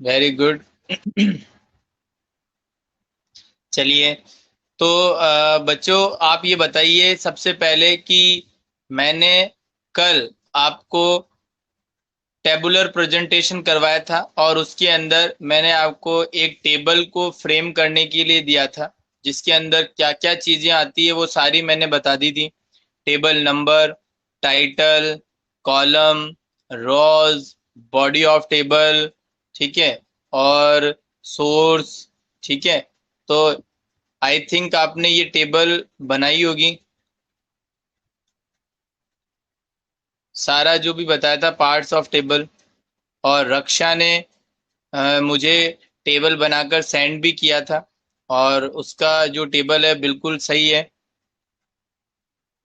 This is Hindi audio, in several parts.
Very good. चलिए, तो बच्चों आप ये बताइए सबसे पहले कि मैंने कल आपको टेबुलर प्रेजेंटेशन करवाया था और उसके अंदर मैंने आपको एक टेबल को फ्रेम करने के लिए दिया था, जिसके अंदर क्या क्या चीजें आती है वो सारी मैंने बता दी थी। Table number, title, column, rows, body of table, ठीक है, और सोर्स, ठीक है। तो आई थिंक आपने ये टेबल बनाई होगी, सारा जो भी बताया था पार्ट्स ऑफ टेबल। और रक्षा ने मुझे टेबल बनाकर सेंड भी किया था, और उसका जो टेबल है बिल्कुल सही है।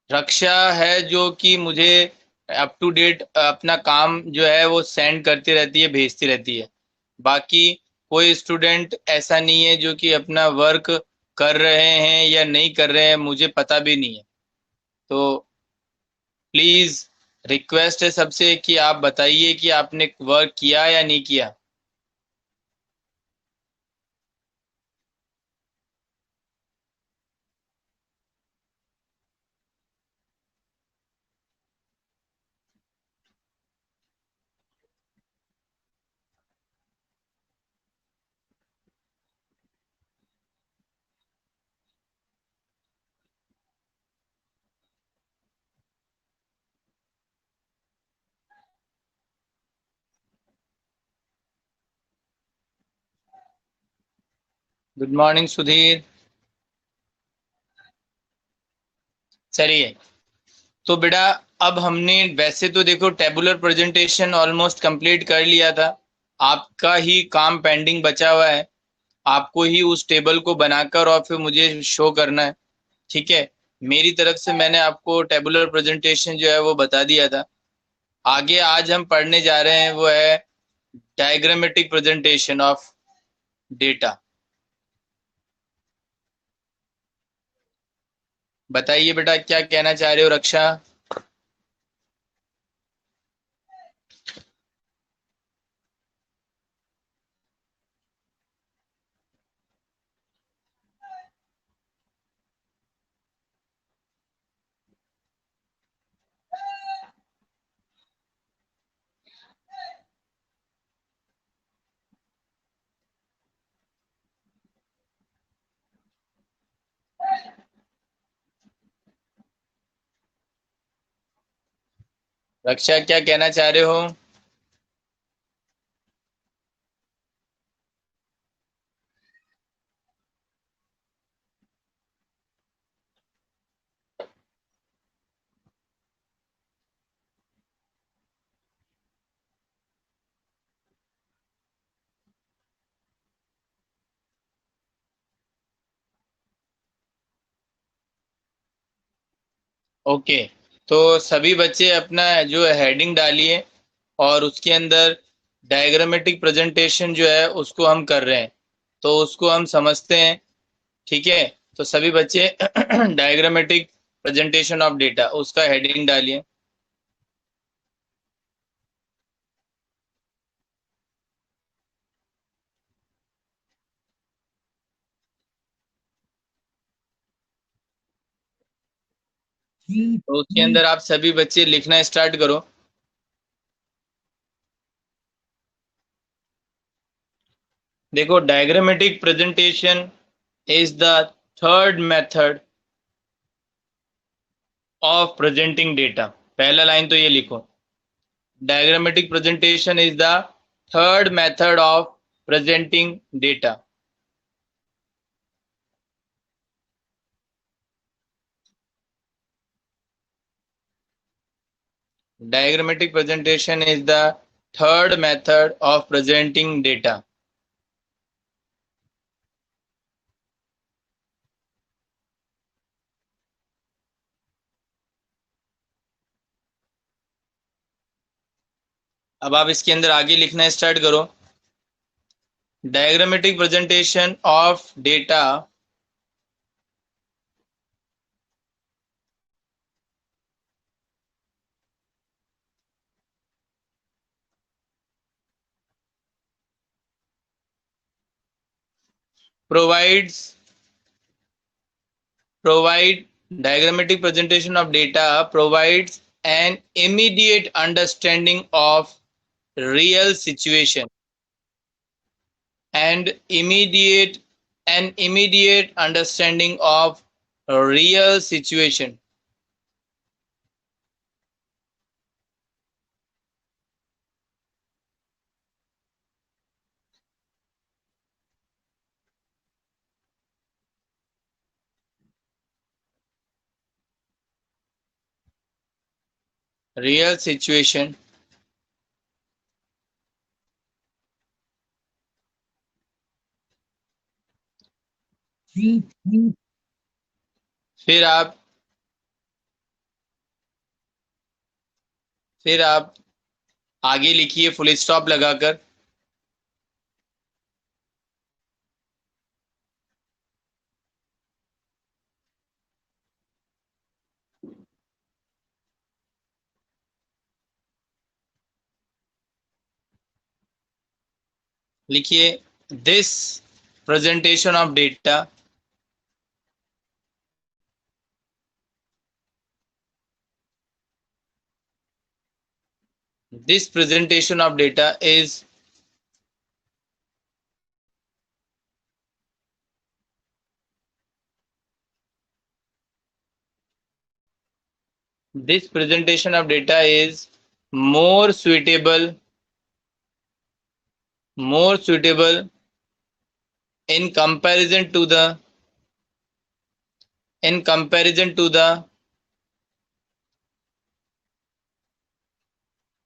रक्षा है जो कि मुझे अप टू डेट अपना काम जो है वो सेंड करती रहती है, भेजती रहती है। बाकी कोई स्टूडेंट ऐसा नहीं है जो कि अपना वर्क कर रहे हैं या नहीं कर रहे हैं, मुझे पता भी नहीं है। तो प्लीज रिक्वेस्ट है सबसे कि आप बताइए कि आपने वर्क किया या नहीं किया। Good morning Sudhir. चलिए, तो बेटा अब हमने वैसे तो देखो टेबुलर प्रेजेंटेशन ऑलमोस्ट कंप्लीट कर लिया था। आपका ही काम पेंडिंग बचा हुआ है, आपको ही उस टेबल को बनाकर और फिर मुझे शो करना है, ठीक है। मेरी तरफ से मैंने आपको टेबुलर प्रेजेंटेशन जो है वो बता दिया था। आगे आज हम पढ़ने जा रहे हैं वो है डायग्रामेटिक प्रेजेंटेशन ऑफ डेटा। बताइए बेटा क्या कहना चाह रहे हो रक्षा। रक्षा क्या कहना चाह रहे हो। ओके, तो सभी बच्चे अपना जो हेडिंग डालिए और उसके अंदर डायग्रामेटिक प्रेजेंटेशन जो है उसको हम कर रहे हैं, तो उसको हम समझते हैं, ठीक है। तो सभी बच्चे डायग्रामेटिक प्रेजेंटेशन ऑफ डेटा उसका हेडिंग डालिए। तो उसके अंदर आप सभी बच्चे लिखना स्टार्ट करो। देखो, diagrammatic presentation is the third method of presenting data. पहला लाइन तो ये लिखो, diagrammatic presentation is the third method of presenting data. Diagrammatic presentation is the third method of presenting data. अब आप इसके अंदर आगे लिखना स्टार्ट करो। Diagrammatic presentation of data provide diagrammatic presentation of data provides an immediate understanding of real situation and immediate understanding of real situation. Real situation. फिर आप आगे लिखिए फुल स्टॉप लगाकर। लिखिए this presentation of data this presentation of data is this presentation of data is more suitable in comparison to the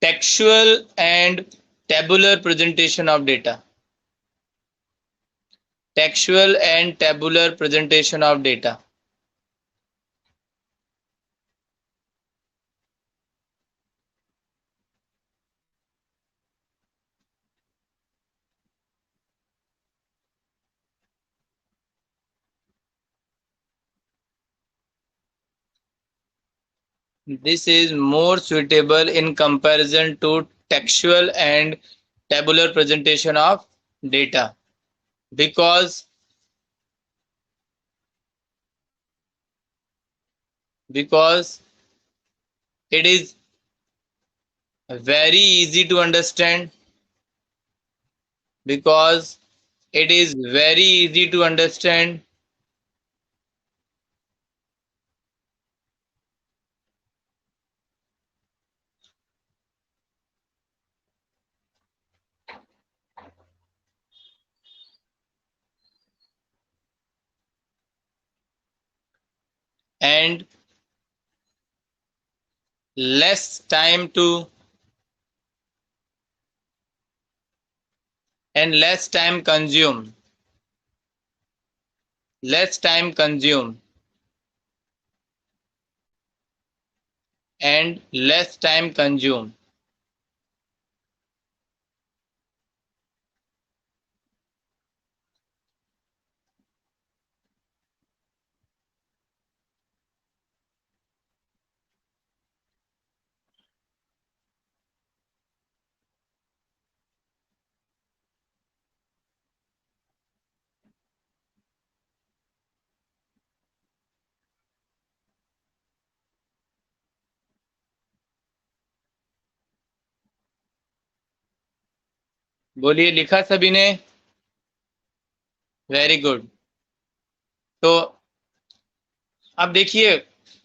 textual and tabular presentation of data. Textual and tabular presentation of data. This is more suitable in comparison to textual and tabular presentation of data because it is very easy to understand and less time consumed and less time consumed. बोलिए, लिखा सभी ने? Very good. तो अब देखिए,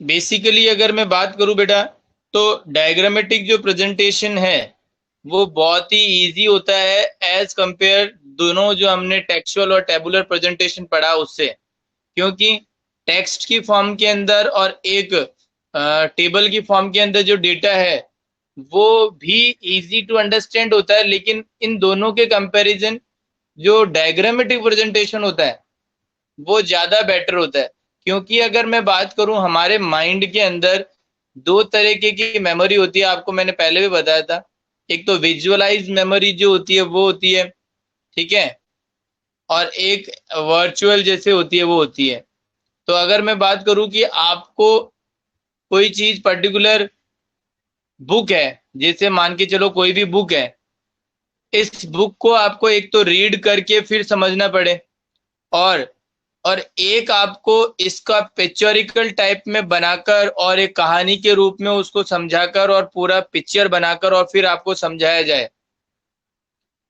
बेसिकली अगर मैं बात करूं बेटा, तो डायग्रामेटिक जो प्रेजेंटेशन है वो बहुत ही इजी होता है एज कंपेयर दोनों जो हमने टेक्सचुअल और टेबुलर प्रेजेंटेशन पढ़ा उससे, क्योंकि टेक्स्ट की फॉर्म के अंदर और एक टेबल की फॉर्म के अंदर जो डेटा है वो भी इजी टू अंडरस्टैंड होता है, लेकिन इन दोनों के कंपैरिजन जो डायग्रामेटिक प्रेजेंटेशन होता है वो ज्यादा बेटर होता है। क्योंकि अगर मैं बात करूं, हमारे माइंड के अंदर दो तरीके की मेमोरी होती है, आपको मैंने पहले भी बताया था। एक तो विजुअलाइज मेमोरी जो होती है वो होती है, ठीक है, और एक वर्चुअल जैसे होती है वो होती है। तो अगर मैं बात करूं कि आपको कोई चीज पर्टिकुलर बुक है, जैसे मान के चलो कोई भी बुक है, इस बुक को आपको एक तो रीड करके फिर समझना पड़े, और और एक आपको इसका पिक्चरिकल टाइप में बनाकर और एक कहानी के रूप में उसको समझाकर और पूरा पिक्चर बनाकर और फिर आपको समझाया जाए,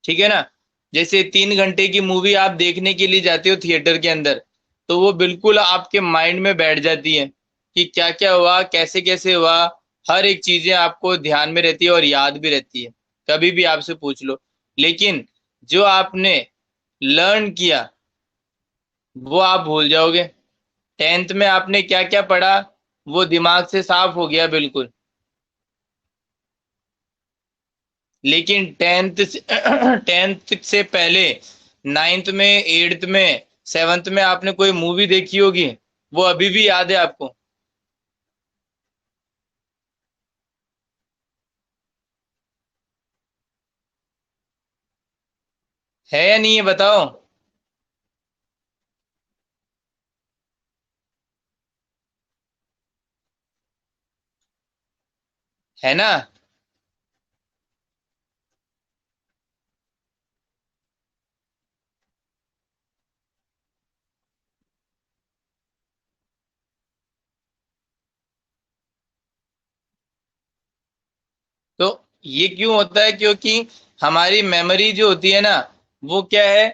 ठीक है ना। जैसे 3 घंटे की मूवी आप देखने के लिए जाते हो थिएटर के अंदर, तो वो बिल्कुल आपके माइंड में बैठ जाती है कि क्या क्या हुआ, कैसे कैसे हुआ। हर एक चीजें आपको ध्यान में रहती है और याद भी रहती है, कभी भी आपसे पूछ लो। लेकिन जो आपने लर्न किया वो आप भूल जाओगे। 10th में आपने क्या क्या पढ़ा वो दिमाग से साफ हो गया बिल्कुल। लेकिन 10th से 10th से पहले 9th में, 8th में, 7th में आपने कोई मूवी देखी होगी, वो अभी भी याद है आपको? है या नहीं, है बताओ। है ना। तो ये क्यों होता है? क्योंकि हमारी मेमोरी जो होती है ना, वो क्या है,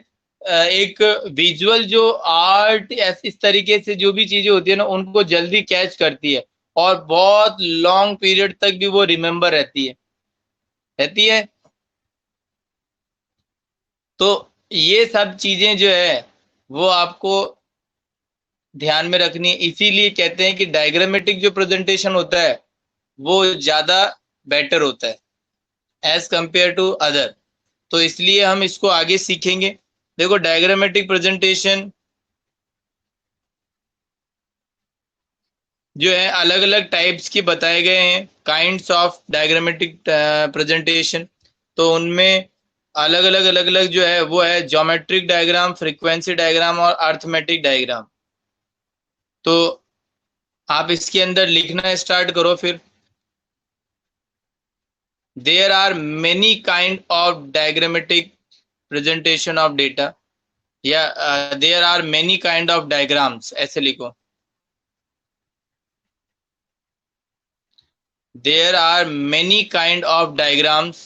एक विजुअल जो आर्ट इस तरीके से जो भी चीजें होती है ना उनको जल्दी कैच करती है, और बहुत लॉन्ग पीरियड तक भी वो रिमेम्बर रहती है। तो ये सब चीजें जो है वो आपको ध्यान में रखनी है। इसीलिए कहते हैं कि डायग्रामेटिक जो प्रेजेंटेशन होता है वो ज्यादा बेटर होता है एज कंपेयर टू अदर। तो इसलिए हम इसको आगे सीखेंगे। देखो, डायग्रामेटिक प्रेजेंटेशन जो है अलग अलग टाइप्स के बताए गए हैं, काइंड्स ऑफ डायग्रामेटिक प्रेजेंटेशन। तो उनमें अलग अलग जो है वो है ज्योमेट्रिक डायग्राम, फ्रीक्वेंसी डायग्राम और अर्थमेटिक डायग्राम। तो आप इसके अंदर लिखना स्टार्ट करो फिर। There are many kind of diagrammatic presentation of data, या there are many kind of diagrams, ऐसे लिखो। There are many kind of diagrams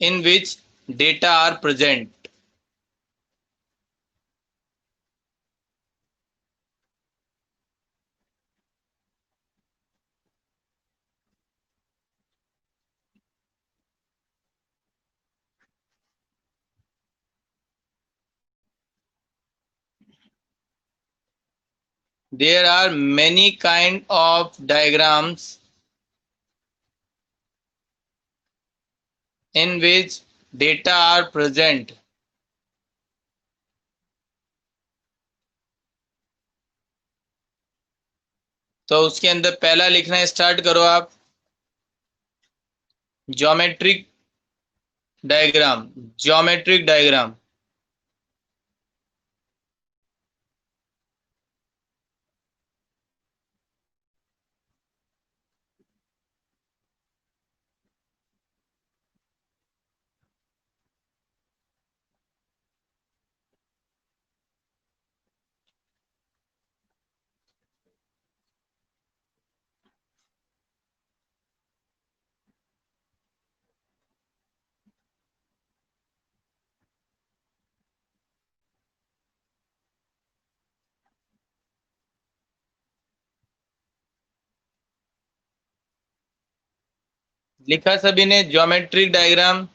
in which data are present। There are many kind of diagrams in which data are present। तो उसके अंदर पहला लिखना स्टार्ट करो आप, ज्योमेट्रिक डायग्राम। Geometric diagram. लिखा सभी ने ज्योमेट्रिक डायग्राम?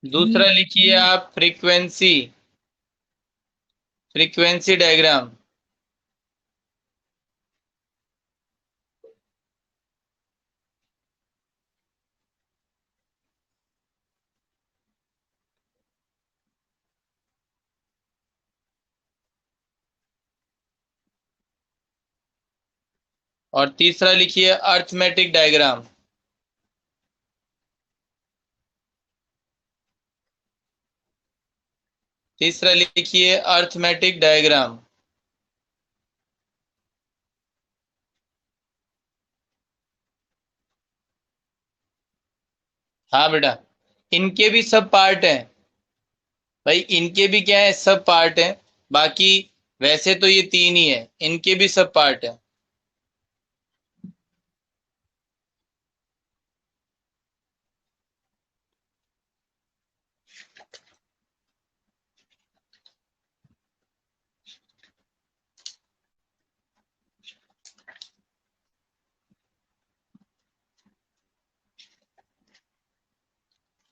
दूसरा लिखिए आप फ्रीक्वेंसी, फ्रीक्वेंसी डायग्राम। और तीसरा लिखिए अर्थमेटिक डायग्राम। तीसरा लिखिए अर्थमेटिक डायग्राम। हाँ बेटा, इनके भी सब पार्ट हैं भाई, इनके भी क्या है, सब पार्ट हैं। बाकी वैसे तो ये तीन ही है, इनके भी सब पार्ट है।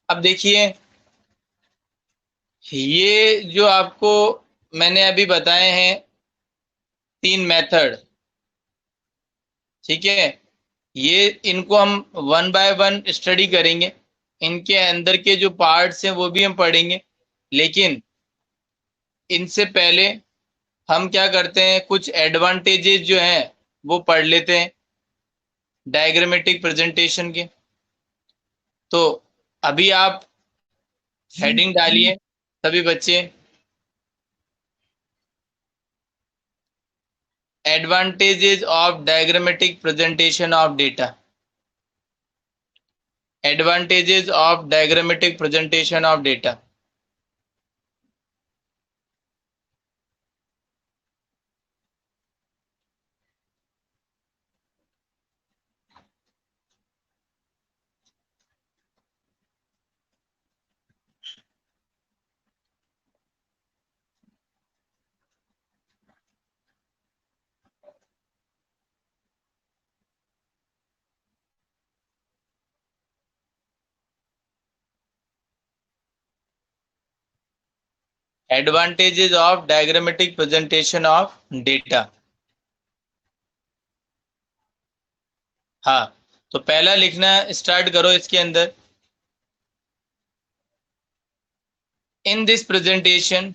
अब देखिए, ये जो आपको मैंने अभी बताए हैं तीन मेथड, ठीक है, ये इनको हम वन बाय वन स्टडी करेंगे। इनके अंदर के जो पार्ट्स हैं वो भी हम पढ़ेंगे, लेकिन इनसे पहले हम क्या करते हैं, कुछ एडवांटेजेस जो हैं वो पढ़ लेते हैं डायग्रामेटिक प्रेजेंटेशन के। तो अभी आप हेडिंग डालिए सभी बच्चे, advantages of diagrammatic presentation of data. Advantages of diagrammatic presentation of data. Advantages of diagrammatic presentation of data. हाँ, तो पहला लिखना स्टार्ट करो इसके अंदर। इन दिस प्रेजेंटेशन,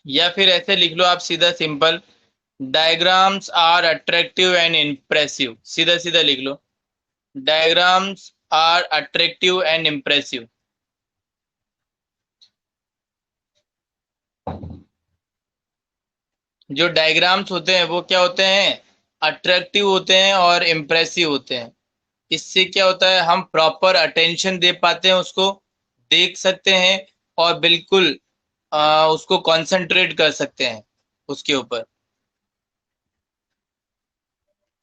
या फिर ऐसे लिख लो आप सीधा simple, diagrams are attractive and impressive, सीधा सीधा लिख लो, diagrams are attractive and impressive. जो डायग्राम्स होते हैं वो क्या होते हैं, अट्रैक्टिव होते हैं और इम्प्रेसिव होते हैं। इससे क्या होता है, हम प्रॉपर अटेंशन दे पाते हैं उसको, देख सकते हैं, और बिल्कुल उसको कंसंट्रेट कर सकते हैं उसके ऊपर।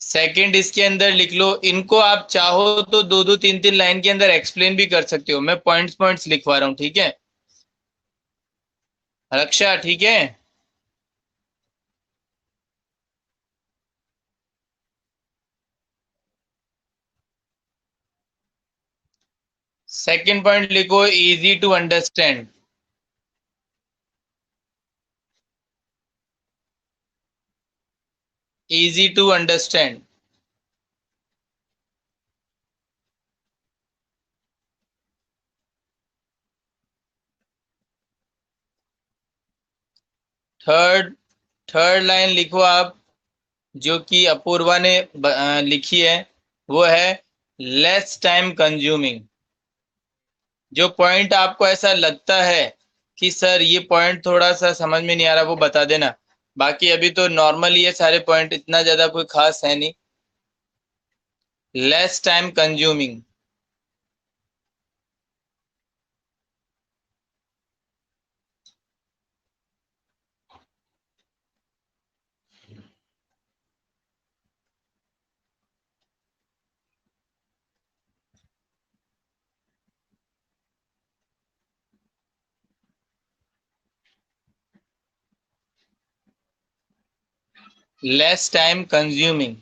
सेकंड, इसके अंदर लिख लो, इनको आप चाहो तो दो दो तीन तीन लाइन के अंदर एक्सप्लेन भी कर सकते हो, मैं पॉइंट्स पॉइंट्स लिखवा रहा हूँ, ठीक है रक्षा, ठीक है। सेकंड पॉइंट लिखो, easy to understand. Easy to understand. Third, third line लिखो आप, जो कि अपूर्वा ने लिखी है, वो है लेस टाइम कंज्यूमिंग। जो पॉइंट आपको ऐसा लगता है कि सर ये पॉइंट थोड़ा सा समझ में नहीं आ रहा, वो बता देना। बाकी अभी तो नॉर्मली ये सारे पॉइंट, इतना ज्यादा कोई खास है नहीं। Less time consuming. Less time consuming.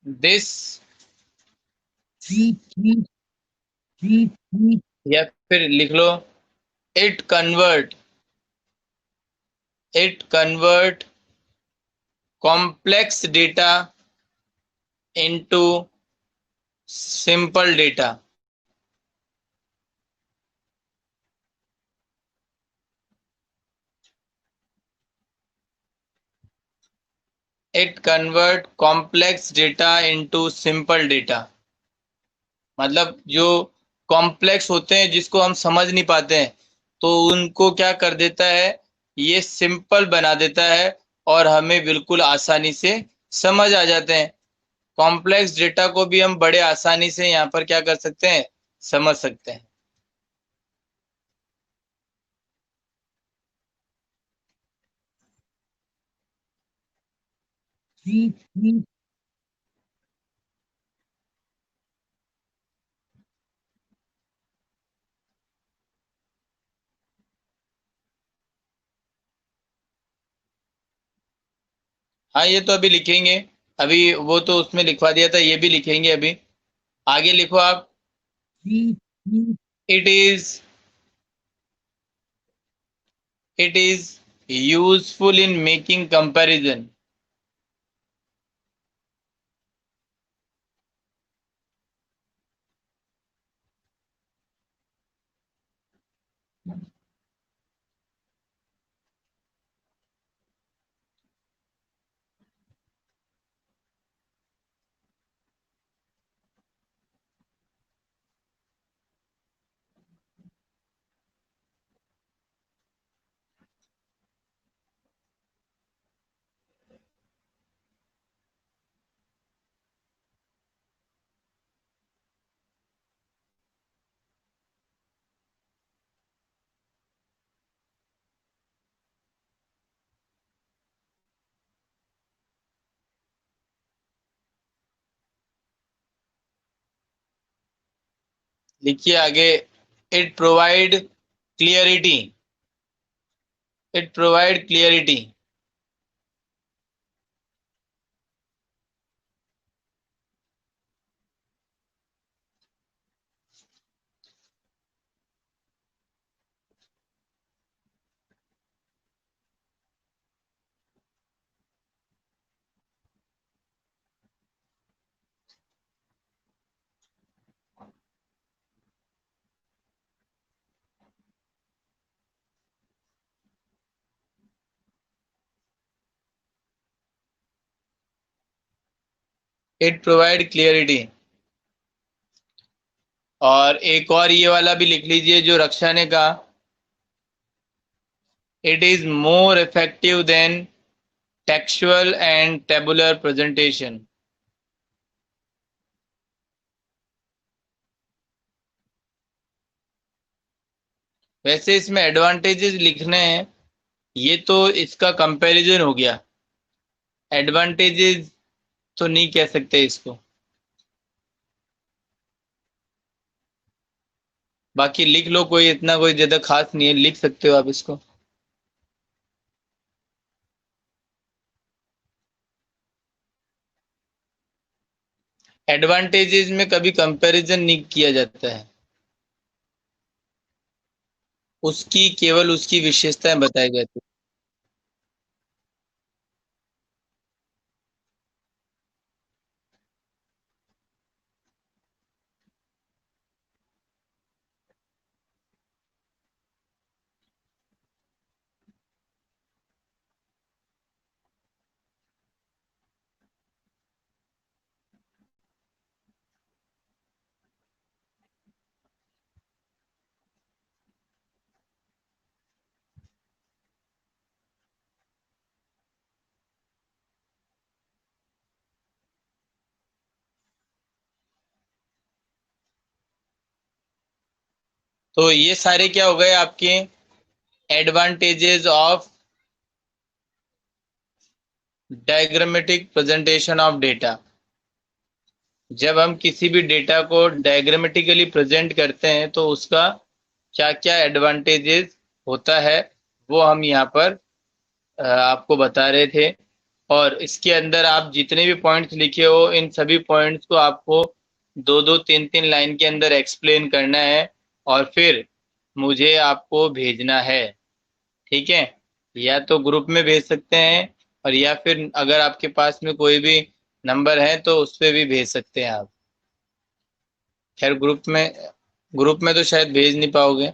This, या फिर लिख लो, it convert, it convert complex data into simple data. It convert complex data into simple data. मतलब जो कॉम्प्लेक्स होते हैं जिसको हम समझ नहीं पाते हैं, तो उनको क्या कर देता है, ये सिंपल बना देता है और हमें बिल्कुल आसानी से समझ आ जाते हैं। कॉम्प्लेक्स डेटा को भी हम बड़े आसानी से यहाँ पर क्या कर सकते हैं, समझ सकते हैं। हाँ, ये तो अभी लिखेंगे। अभी वो तो उसमें लिखवा दिया था, ये भी लिखेंगे अभी। आगे लिखो आप। It is it is useful in making comparison. लिखिए आगे। It provide clarity. It provide clarity. It provide clarity. और एक और ये वाला भी लिख लीजिए जो रक्षा ने कहा। It is more effective than textual and tabular presentation. वैसे इसमें एडवांटेजेस लिखने हैं, ये तो इसका कंपैरिजन हो गया। एडवांटेजेस तो नहीं कह सकते इसको। बाकी लिख लो, कोई इतना कोई ज्यादा खास नहीं है, लिख सकते हो आप इसको। एडवांटेजेस में कभी कंपैरिजन नहीं किया जाता है, उसकी केवल उसकी विशेषताएं बताई जाती है। तो ये सारे क्या हो गए आपके advantages of diagrammatic presentation of data. जब हम किसी भी डेटा को डायग्रामेटिकली प्रेजेंट करते हैं तो उसका क्या क्या एडवांटेजेस होता है, वो हम यहाँ पर आपको बता रहे थे। और इसके अंदर आप जितने भी पॉइंट्स लिखे हो, इन सभी पॉइंट्स को आपको दो दो तीन तीन लाइन के अंदर एक्सप्लेन करना है और फिर मुझे आपको भेजना है। ठीक है, या तो ग्रुप में भेज सकते हैं, और या फिर अगर आपके पास में कोई भी नंबर है तो उस पर भी भेज सकते हैं आप। खैर ग्रुप में तो शायद भेज नहीं पाओगे।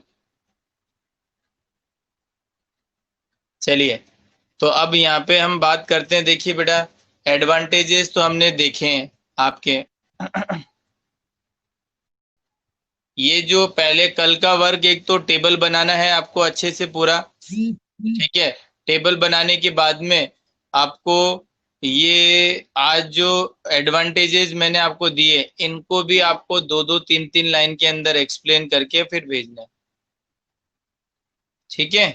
चलिए, तो अब यहाँ पे हम बात करते हैं। देखिए बेटा, एडवांटेजेस तो हमने देखे हैं आपके। ये जो पहले कल का वर्क, एक तो टेबल बनाना है आपको अच्छे से पूरा, ठीक है। टेबल बनाने के बाद में आपको ये आज जो एडवांटेजेस मैंने आपको दिए, इनको भी आपको दो दो तीन तीन लाइन के अंदर एक्सप्लेन करके फिर भेजना है, ठीक है।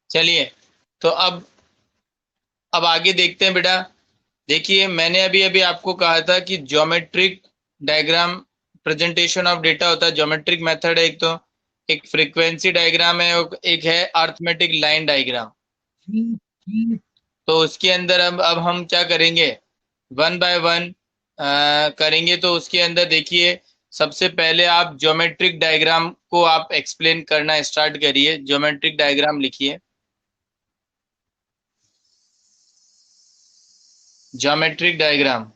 चलिए, तो अब आगे देखते हैं बेटा। देखिए, मैंने अभी अभी आपको कहा था कि geometric diagram presentation of data होता है, ज्योमेट्रिक मेथड है एक तो, एक फ्रीक्वेंसी डायग्राम है और एक है अर्थमेटिक लाइन डायग्राम। तो उसके अंदर अब हम क्या करेंगे, वन बाय वन करेंगे। तो उसके अंदर देखिए, सबसे पहले आप ज्योमेट्रिक डायग्राम को आप एक्सप्लेन करना स्टार्ट करिए। ज्योमेट्रिक डायग्राम लिखिए, ज्योमेट्रिक डायग्राम।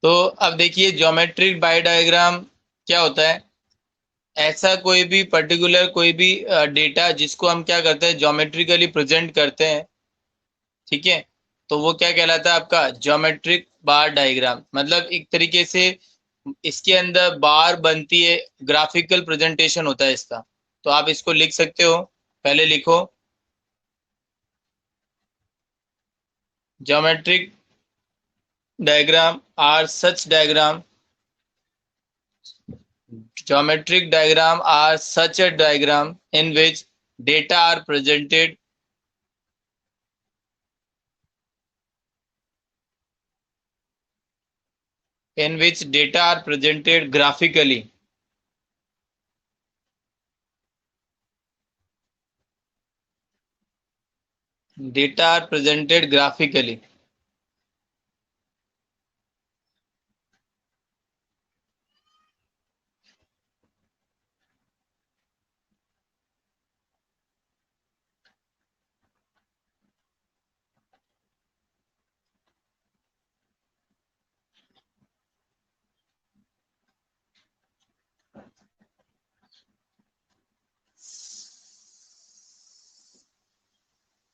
तो अब देखिए, ज्योमेट्रिक बाय डायग्राम क्या होता है। ऐसा कोई भी पर्टिकुलर कोई भी डेटा जिसको हम क्या करते हैं, ज्योमेट्रिकली प्रेजेंट करते हैं, ठीक है। तो वो क्या कहलाता है आपका ज्योमेट्रिक बार डायग्राम। मतलब एक तरीके से इसके अंदर बार बनती है, ग्राफिकल प्रेजेंटेशन होता है इसका। तो आप इसको लिख सकते हो, पहले लिखो, geometric diagram are such diagram, geometric diagram are such a diagram in which data are presented graphically. Data are presented graphically.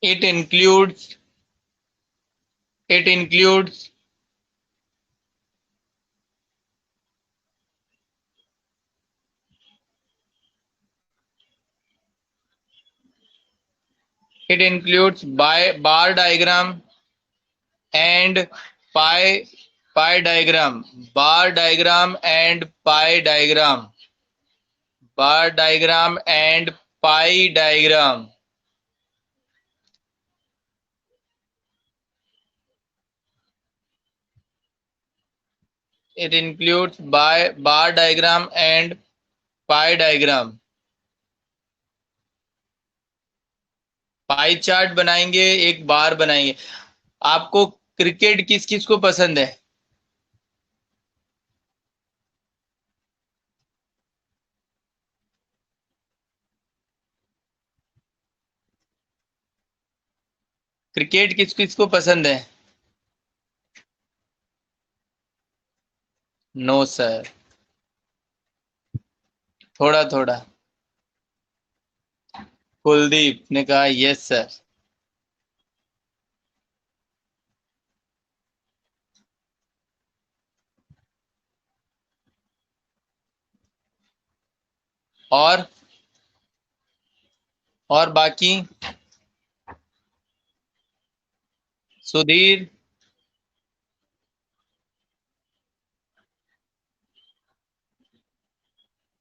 It includes it includes it includes by bar diagram and pie pie diagram, bar diagram and pie diagram, bar diagram and pie diagram. It includes by bar diagram and pie diagram. Pie chart बनाएंगे, एक बार बनाएंगे। आपको क्रिकेट किस किस को पसंद है? क्रिकेट किस किस को पसंद है? No sir. थोड़ा थोड़ा। कुलदीप ने कहा यस सर। और और बाकी सुधीर,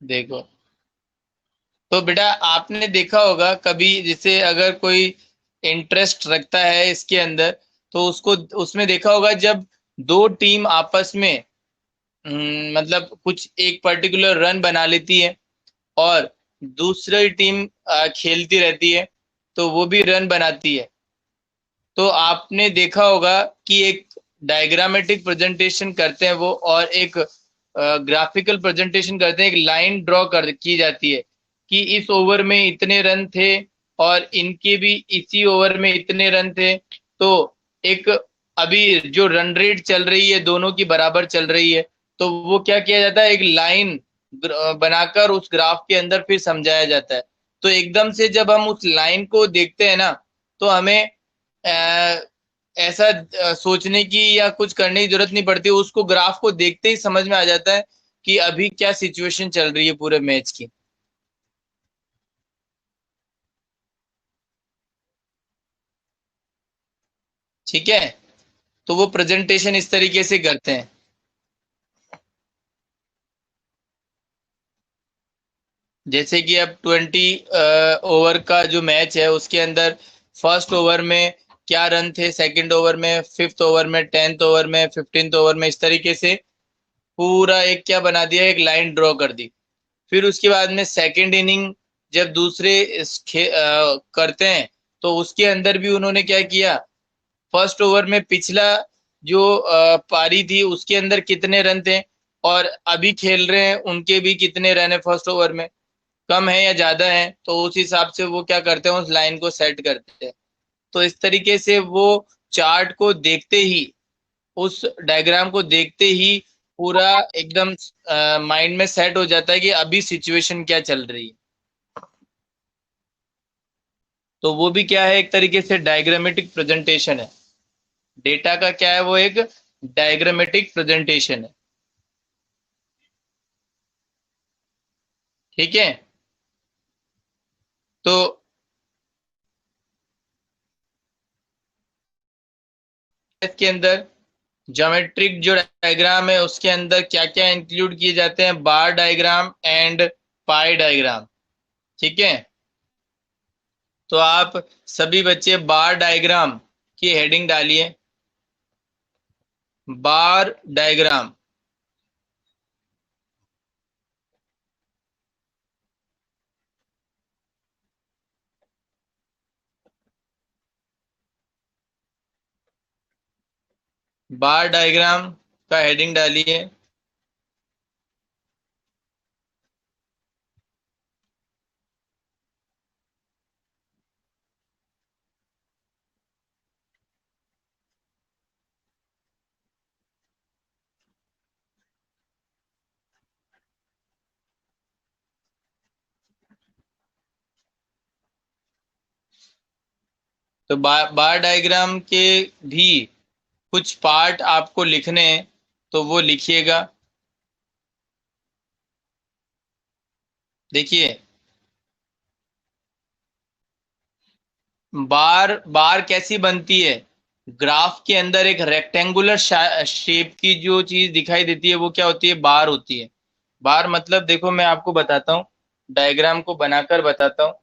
देखो, तो बेटा आपने देखा होगा कभी, जैसे अगर कोई इंटरेस्ट रखता है इसके अंदर, तो उसको उसमें देखा होगा जब दो टीम आपस में मतलब कुछ एक पर्टिकुलर रन बना लेती है और दूसरी टीम खेलती रहती है तो वो भी रन बनाती है, तो आपने देखा होगा कि एक डायग्रामेटिक प्रेजेंटेशन करते हैं वो, और एक ग्राफिकल प्रेजेंटेशन करते हैं, एक लाइन ड्रॉ कर की जाती है कि इस ओवर में इतने रन थे और इनके भी इसी ओवर में इतने रन थे। तो एक अभी जो रन रेट चल रही है दोनों की बराबर चल रही है, तो वो क्या किया जाता है, एक लाइन बनाकर उस ग्राफ के अंदर फिर समझाया जाता है। तो एकदम से जब हम उस लाइन को देखते हैं ना, तो हमें ऐसा सोचने की या कुछ करने की जरूरत नहीं पड़ती, उसको ग्राफ को देखते ही समझ में आ जाता है कि अभी क्या सिचुएशन चल रही है पूरे मैच की। ठीक है, तो वो प्रेजेंटेशन इस तरीके से करते हैं। जैसे कि अब 20 ओवर का जो मैच है उसके अंदर फर्स्ट ओवर में क्या रन थे, सेकंड ओवर में, फिफ्थ ओवर में, 10th ओवर में, 15th ओवर में, इस तरीके से पूरा एक क्या बना दिया, एक लाइन ड्रॉ कर दी। फिर उसके बाद में सेकंड इनिंग जब दूसरे करते हैं, तो उसके अंदर भी उन्होंने क्या किया, फर्स्ट ओवर में पिछला जो पारी थी उसके अंदर कितने रन थे और अभी खेल रहे हैं उनके भी कितने रन है फर्स्ट ओवर में, कम है या ज्यादा है, तो उस हिसाब से वो क्या करते हैं, उस लाइन को सेट करते हैं। तो इस तरीके से वो चार्ट को देखते ही, उस डायग्राम को देखते ही पूरा एकदम माइंड में सेट हो जाता है कि अभी सिचुएशन क्या चल रही है। तो वो भी क्या है, एक तरीके से डायग्रामेटिक प्रेजेंटेशन है। डेटा का क्या है, वो एक डायग्रामेटिक प्रेजेंटेशन है। ठीक है, तो इसके अंदर ज्योमेट्रिक जो डायग्राम है उसके अंदर क्या क्या इंक्लूड किए जाते हैं, बार डायग्राम एंड पाई डायग्राम। ठीक है, तो आप सभी बच्चे बार डायग्राम की हेडिंग डालिए, बार डायग्राम। बार डायग्राम का हेडिंग डालिए। तो बार डायग्राम के भी कुछ पार्ट आपको लिखने हैं, तो वो लिखिएगा। देखिए, बार बार कैसी बनती है, ग्राफ के अंदर एक रेक्टेंगुलर शेप की जो चीज दिखाई देती है वो क्या होती है, बार होती है। बार मतलब देखो मैं आपको बताता हूँ, डायग्राम को बनाकर बताता हूँ।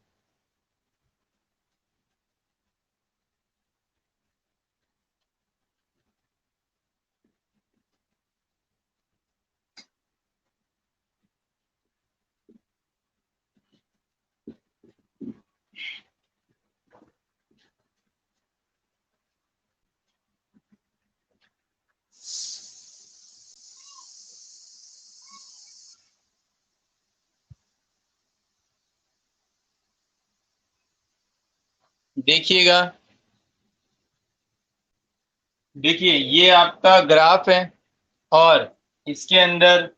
देखिएगा, देखिए ये आपका ग्राफ है और इसके अंदर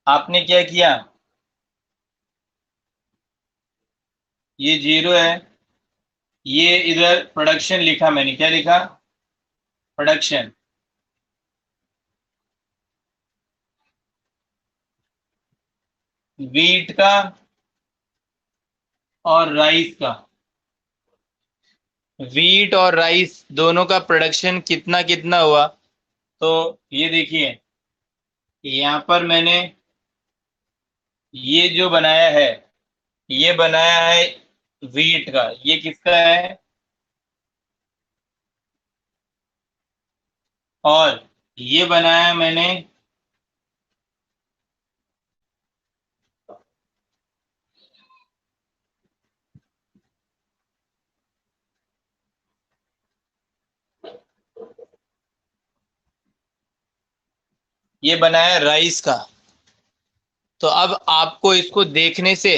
आपने क्या किया, ये जीरो है, ये इधर प्रोडक्शन लिखा, मैंने क्या लिखा, प्रोडक्शन, वीट का और राइस का। वीट और राइस दोनों का प्रोडक्शन कितना कितना हुआ। तो ये देखिए, यहाँ पर मैंने ये जो बनाया है, ये बनाया है वीट का। ये किसका है? और ये बनाया मैंने, ये बनाया राइस का। तो अब आपको इसको देखने से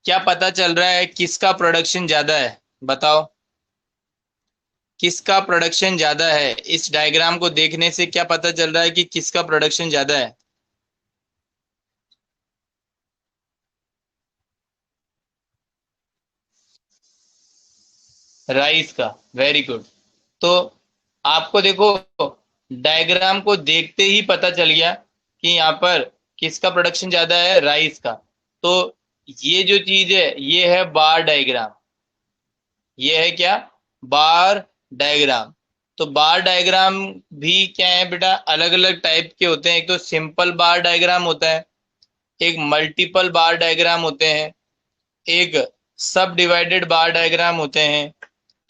क्या पता चल रहा है किसका प्रोडक्शन ज्यादा है? बताओ, किसका प्रोडक्शन ज्यादा है? इस डायग्राम को देखने से क्या पता चल रहा है कि किसका प्रोडक्शन ज्यादा है? राइस का। Very good. तो आपको देखो, डायग्राम को देखते ही पता चल गया कि यहाँ पर किसका प्रोडक्शन ज्यादा है, राइस का। तो ये जो चीज है, ये है बार डायग्राम। ये है क्या? बार डायग्राम। तो बार डायग्राम भी क्या है बेटा, अलग अलग टाइप के होते हैं। एक तो सिंपल बार डायग्राम होता है, एक मल्टीपल बार डायग्राम होते हैं, एक सब डिवाइडेड बार डायग्राम होते हैं,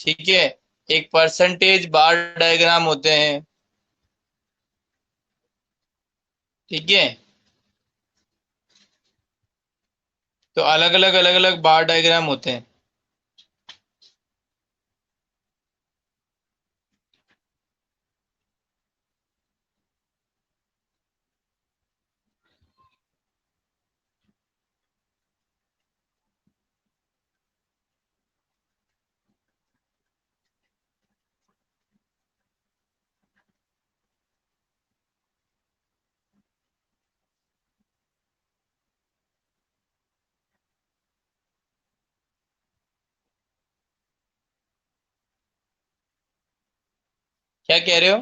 ठीक है, एक परसेंटेज बार डायग्राम होते हैं, ठीक है। तो अलग अलग बार डायग्राम होते हैं। क्या कह रहे हो?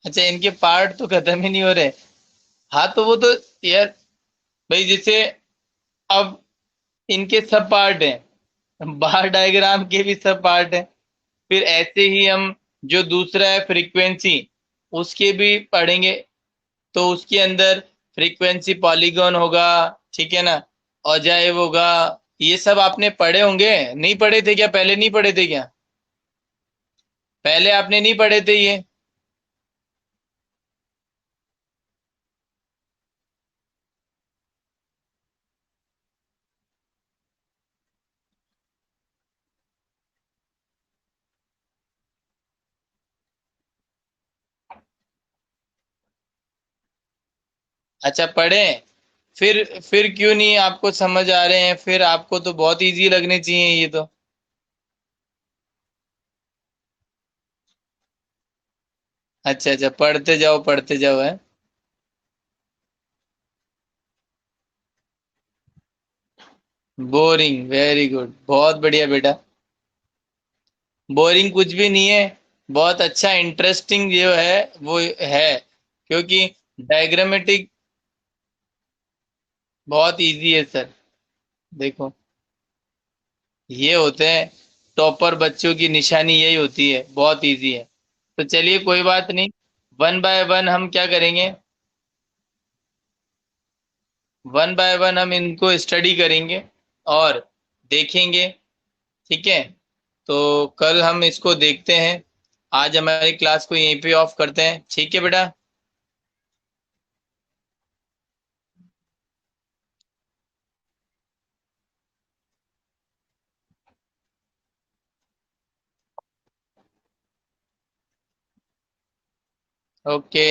अच्छा, इनके पार्ट तो खत्म ही नहीं हो रहे। हाँ तो वो तो यार, भाई जैसे अब इनके सब पार्ट हैं, बार डायग्राम के भी सब पार्ट हैं। फिर ऐसे ही हम जो दूसरा है फ्रीक्वेंसी, उसके भी पढ़ेंगे। तो उसके अंदर फ्रीक्वेंसी पॉलीगॉन होगा, ठीक है ना, अजाइव होगा। ये सब आपने पढ़े होंगे, नहीं पढ़े थे क्या? पहले नहीं पढ़े थे क्या? पहले आपने नहीं पढ़े थे ये? अच्छा पढ़े। फिर क्यों नहीं आपको समझ आ रहे हैं? फिर आपको तो बहुत इजी लगने चाहिए ये तो। अच्छा अच्छा, पढ़ते जाओ है। बोरिंग, वेरी गुड, बहुत बढ़िया बेटा। बोरिंग कुछ भी नहीं है, बहुत अच्छा इंटरेस्टिंग जो है वो है। क्योंकि डायग्रामेटिक बहुत इजी है सर। देखो, ये होते हैं टॉपर बच्चों की निशानी, यही होती है, बहुत इजी है। तो चलिए कोई बात नहीं, वन बाय वन हम क्या करेंगे, वन बाय वन हम इनको स्टडी करेंगे और देखेंगे, ठीक है। तो कल हम इसको देखते हैं। आज हमारी क्लास को यहीं पे ऑफ करते हैं, ठीक है बेटा। ओके।